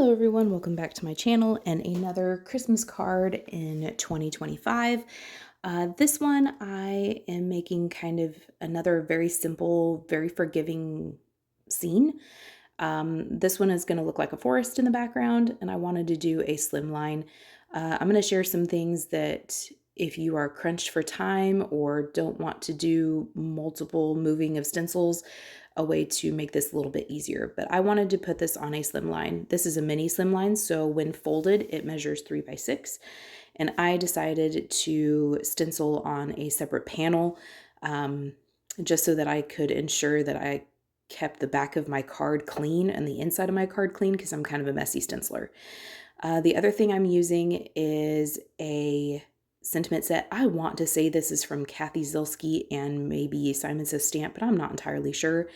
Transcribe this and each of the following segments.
Hello everyone, welcome back to my channel and another Christmas card in 2025. This one I am making kind of another very simple, very forgiving scene. This one is going to look like a forest in the background, and I wanted to do a slimline. I'm going to share some things that if you are crunched for time or don't want to do multiple moving of stencils, a way to make this a little bit easier. But I wanted to put this on a slimline. This is a mini slimline, so when folded, it measures 3 by 6. And I decided to stencil on a separate panel just so that I could ensure that I kept the back of my card clean and the inside of my card clean because I'm kind of a messy stenciler. The other thing I'm using is a sentiment set. I want to say this is from Kathy Zilski and maybe Simon Says Stamp, but I'm not entirely sure.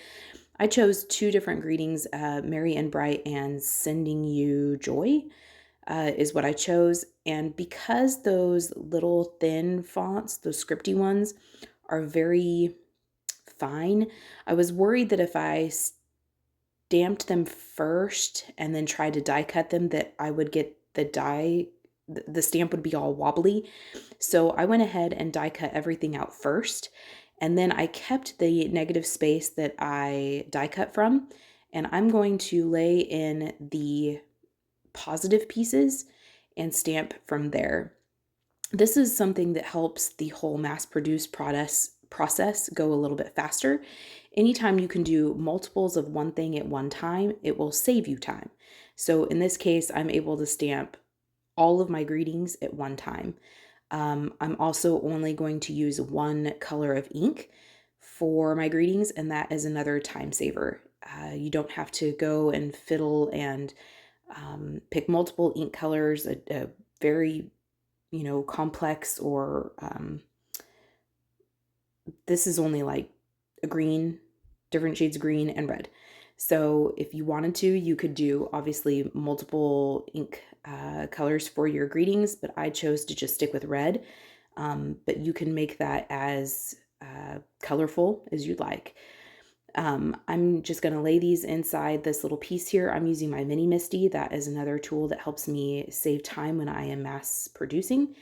I chose 2 different greetings, Merry and Bright and Sending You Joy is what I chose. And because those little thin fonts, those scripty ones, are very fine, I was worried that if I stamped them first and then tried to die cut them, that I would get the stamp would be all wobbly. So I went ahead and die cut everything out first, and then I kept the negative space that I die cut from, and I'm going to lay in the positive pieces and stamp from there. This is something that helps the whole mass-produced process go a little bit faster. Anytime you can do multiples of one thing at one time, it will save you time. So in this case, I'm able to stamp all of my greetings at one time. I'm also only going to use one color of ink for my greetings, and that is another time saver. You don't have to go and fiddle and pick multiple ink colors, a very, complex or this is only like a green, different shades of green and red. So if you wanted to, you could do obviously multiple ink colors for your greetings, but I chose to just stick with red. But you can make that as colorful as you'd like. I'm just going to lay these inside this little piece here. I'm using my Mini Misty. That is another tool that helps me save time when I am mass producing,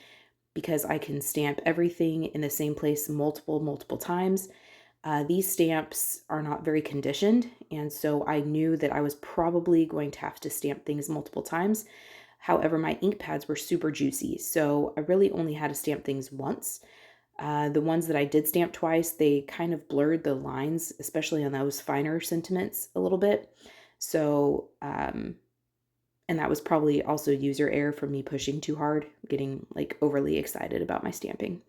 because I can stamp everything in the same place multiple times. These stamps are not very conditioned, and so I knew that I was probably going to have to stamp things multiple times. However, my ink pads were super juicy, so I really only had to stamp things once. The ones that I did stamp twice, they kind of blurred the lines, especially on those finer sentiments a little bit. So, and that was probably also user error from me pushing too hard, getting like overly excited about my stamping.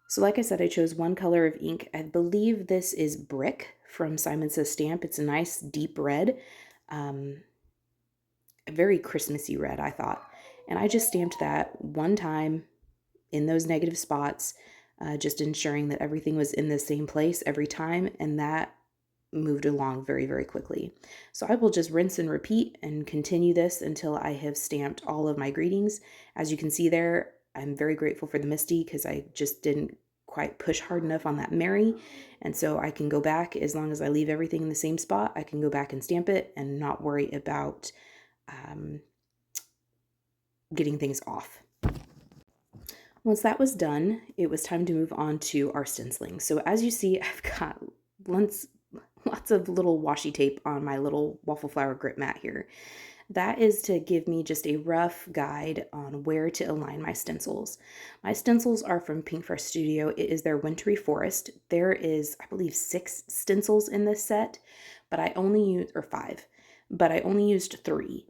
So like I said, I chose one color of ink. I believe this is Brick from Simon Says Stamp. It's a nice deep red, a very Christmassy red, I thought. And I just stamped that one time in those negative spots, just ensuring that everything was in the same place every time, and that moved along very quickly. So I will just rinse and repeat and continue this until I have stamped all of my greetings. As you can see there, I'm very grateful for the Misty because I just didn't quite push hard enough on that Mary, and so I can go back, as long as I leave everything in the same spot, I can go back and stamp it and not worry about getting things off. Once that was done, it was time to move on to our stenciling. So as you see, I've got lots of little washi tape on my little waffle flower grip mat here. That is to give me just a rough guide on where to align my stencils. My stencils are from Pinkfresh Studio. It is their Wintry Forest. There is, I believe, 6 stencils in this set, but I only used, or 5, but I only used 3.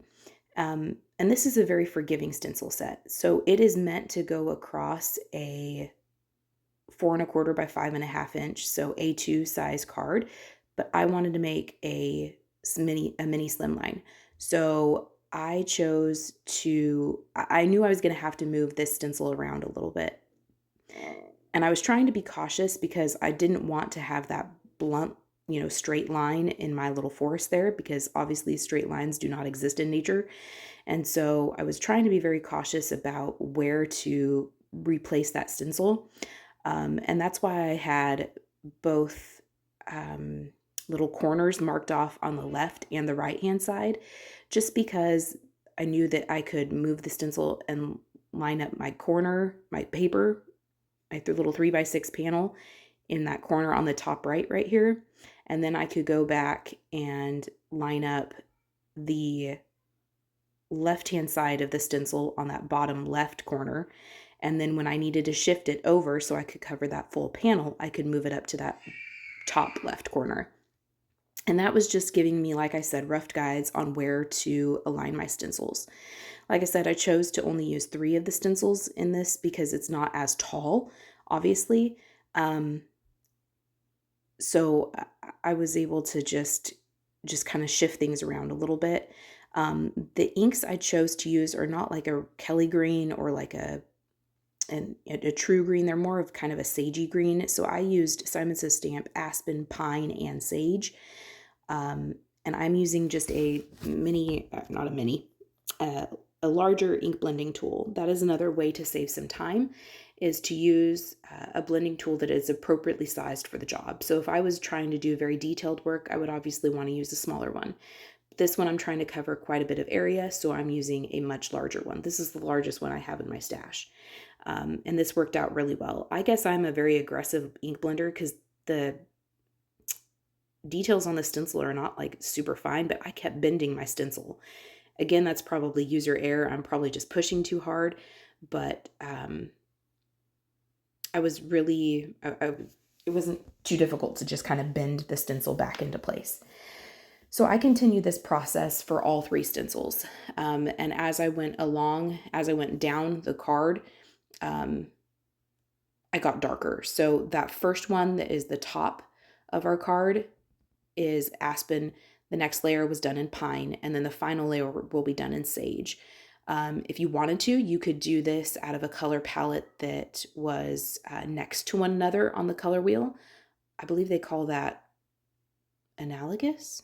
And this is a very forgiving stencil set. So it is meant to go across a 4 1/4 by 5 1/2 inch, so A2 size card, but I wanted to make a mini slimline. So I chose to, I knew I was going to have to move this stencil around a little bit. And I was trying to be cautious because I didn't want to have that blunt, straight line in my little forest there, because obviously straight lines do not exist in nature. And so I was trying to be very cautious about where to replace that stencil. And that's why I had both little corners marked off on the left and the right hand side, just because I knew that I could move the stencil and line up my corner, my paper, my little 3x6 panel in that corner on the top right here. And then I could go back and line up the left-hand side of the stencil on that bottom left corner. And then when I needed to shift it over so I could cover that full panel, I could move it up to that top left corner. And that was just giving me, like I said, rough guides on where to align my stencils. Like I said, I chose to only use 3 of the stencils in this because it's not as tall, obviously. So I was able to just kind of shift things around a little bit. The inks I chose to use are not like a Kelly green or like a true green. They're more of kind of a sagey green. So I used Simon Says Stamp, Aspen, Pine, and Sage. And I'm using just a a larger ink blending tool. That is another way to save some time, is to use a blending tool that is appropriately sized for the job. So if I was trying to do very detailed work, I would obviously want to use a smaller one. This one I'm trying to cover quite a bit of area, so I'm using a much larger one. This is the largest one I have in my stash. And this worked out really well. I guess I'm a very aggressive ink blender because the details on the stencil are not like super fine, but I kept bending my stencil. Again, that's probably user error. I'm probably just pushing too hard, but I was really, it wasn't too difficult to just kind of bend the stencil back into place. So I continued this process for all 3 stencils. And as I went along, as I went down the card, I got darker. So that first one that is the top of our card is Aspen. The next layer was done in Pine, and then the final layer will be done in Sage. If you wanted to, you could do this out of a color palette that was next to one another on the color wheel. I believe they call that analogous?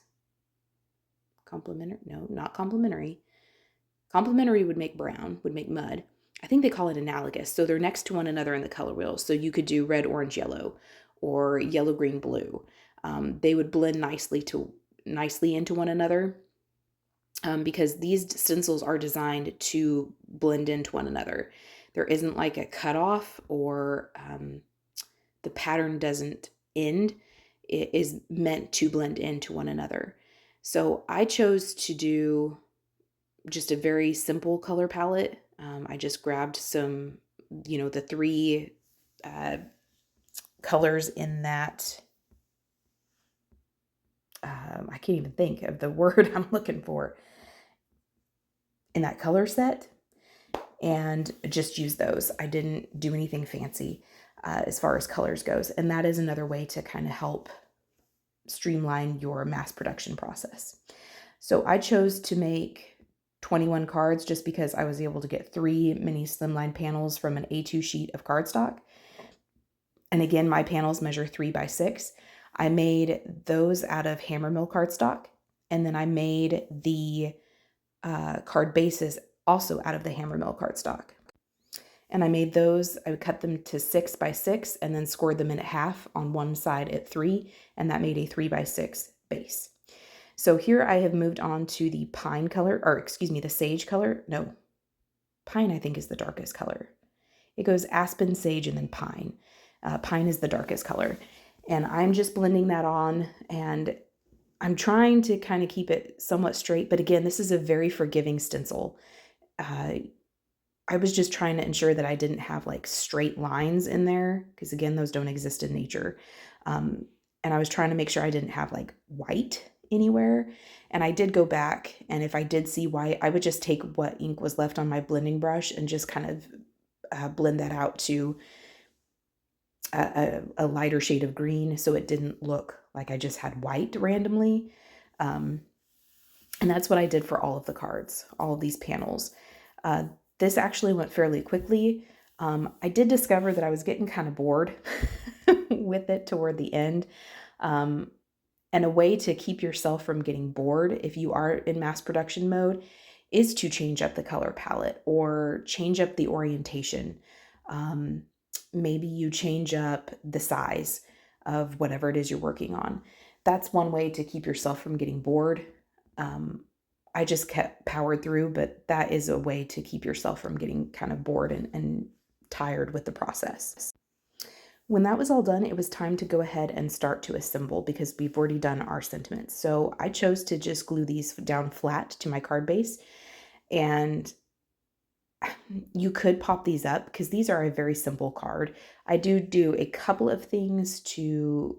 Complementary? No, not complementary. Complementary would make brown, would make mud. I think they call it analogous. So they're next to one another in the color wheel. So you could do red, orange, yellow, or yellow, green, blue. They would blend nicely into one another because these stencils are designed to blend into one another. There isn't like a cutoff or the pattern doesn't end. It is meant to blend into one another. So I chose to do just a very simple color palette. I just grabbed some, the 3 colors in that. I can't even think of the word I'm looking for in that color set, and just use those. I didn't do anything fancy as far as colors goes. And that is another way to kind of help streamline your mass production process. So I chose to make 21 cards just because I was able to get 3 mini slimline panels from an A2 sheet of cardstock. And again, my panels measure 3x6. I made those out of HAMMERMILL cardstock, and then I made the card bases also out of the HAMMERMILL cardstock. And I made those, I cut them to 6x6 and then scored them in half on one side at 3, and that made a 3x6 base. So here I have moved on to the pine color, or excuse me, the sage color. No, pine I think is the darkest color. It goes aspen, sage, and then pine. Pine is the darkest color. And I'm just blending that on, and I'm trying to kind of keep it somewhat straight. But again, this is a very forgiving stencil. I was just trying to ensure that I didn't have like straight lines in there, because again, those don't exist in nature. And I was trying to make sure I didn't have like white anywhere. And I did go back, and if I did see white, I would just take what ink was left on my blending brush and just kind of blend that out to a lighter shade of green, so it didn't look like I just had white randomly. And that's what I did for all of the cards, all of these panels. This actually went fairly quickly. I did discover that I was getting kind of bored with it toward the end. And a way to keep yourself from getting bored if you are in mass production mode is to change up the color palette or change up the orientation. Maybe you change up the size of whatever it is you're working on. That's one way to keep yourself from getting bored. I just kept powered through, but that is a way to keep yourself from getting kind of bored and tired with the process. When that was all done, it was time to go ahead and start to assemble because we've already done our sentiments. So I chose to just glue these down flat to my card base, and you could pop these up because these are a very simple card. I do a couple of things to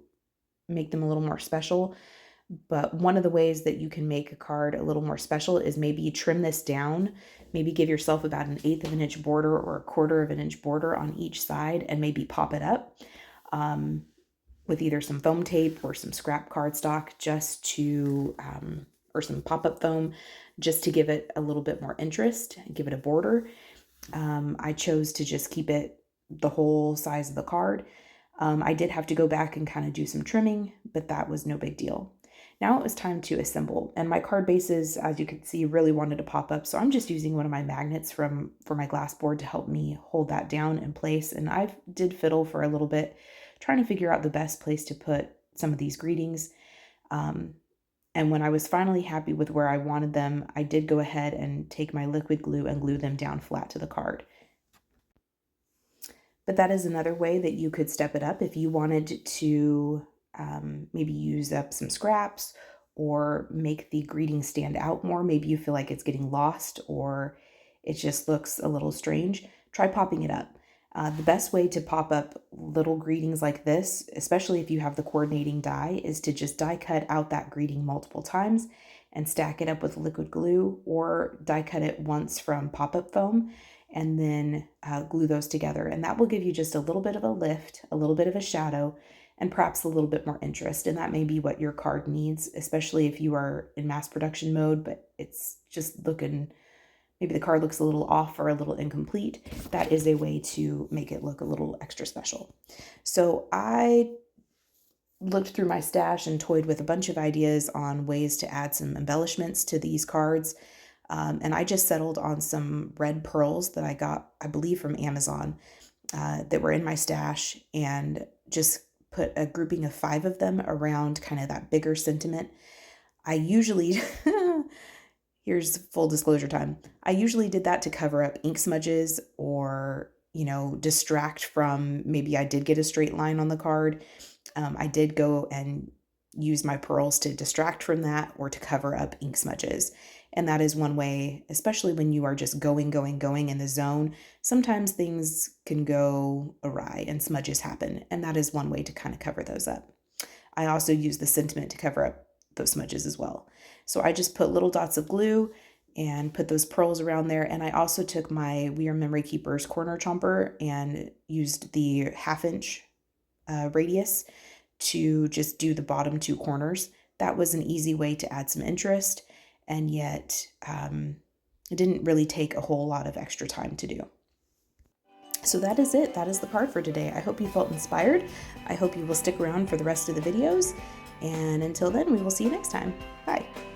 make them a little more special, but one of the ways that you can make a card a little more special is maybe trim this down, maybe give yourself about 1/8 of an inch border or 1/4 of an inch border on each side, and maybe pop it up with either some foam tape or some scrap cardstock just to, or some pop-up foam, just to give it a little bit more interest, give it a border. I chose to just keep it the whole size of the card. I did have to go back and kind of do some trimming, but that was no big deal. Now it was time to assemble, and my card bases, as you can see, really wanted to pop up, so I'm just using one of my magnets for my glass board to help me hold that down in place, and I did fiddle for a little bit, trying to figure out the best place to put some of these greetings. And when I was finally happy with where I wanted them, I did go ahead and take my liquid glue and glue them down flat to the card. But that is another way that you could step it up if you wanted to maybe use up some scraps or make the greeting stand out more. Maybe you feel like it's getting lost or it just looks a little strange. Try popping it up. The best way to pop up little greetings like this, especially if you have the coordinating die, is to just die cut out that greeting multiple times and stack it up with liquid glue, or die cut it once from pop-up foam and then glue those together. And that will give you just a little bit of a lift, a little bit of a shadow, and perhaps a little bit more interest. And that may be what your card needs, especially if you are in mass production mode, but it's just looking, maybe the card looks a little off or a little incomplete. That is a way to make it look a little extra special. So I looked through my stash and toyed with a bunch of ideas on ways to add some embellishments to these cards. And I just settled on some red pearls that I got, I believe, from Amazon that were in my stash, and just put a grouping of 5 of them around kind of that bigger sentiment. I usually, here's full disclosure time, I usually did that to cover up ink smudges or, distract from, maybe I did get a straight line on the card. I did go and use my pearls to distract from that or to cover up ink smudges. And that is one way, especially when you are just going in the zone. Sometimes things can go awry and smudges happen. And that is one way to kind of cover those up. I also use the sentiment to cover up those smudges as well. So I just put little dots of glue and put those pearls around there. And I also took my We Are Memory Keepers corner chomper and used the 1/2 inch radius to just do the bottom 2 corners. That was an easy way to add some interest, and yet it didn't really take a whole lot of extra time to do. So that is it. That is the card for today. I hope you felt inspired. I hope you will stick around for the rest of the videos. And until then, we will see you next time. Bye.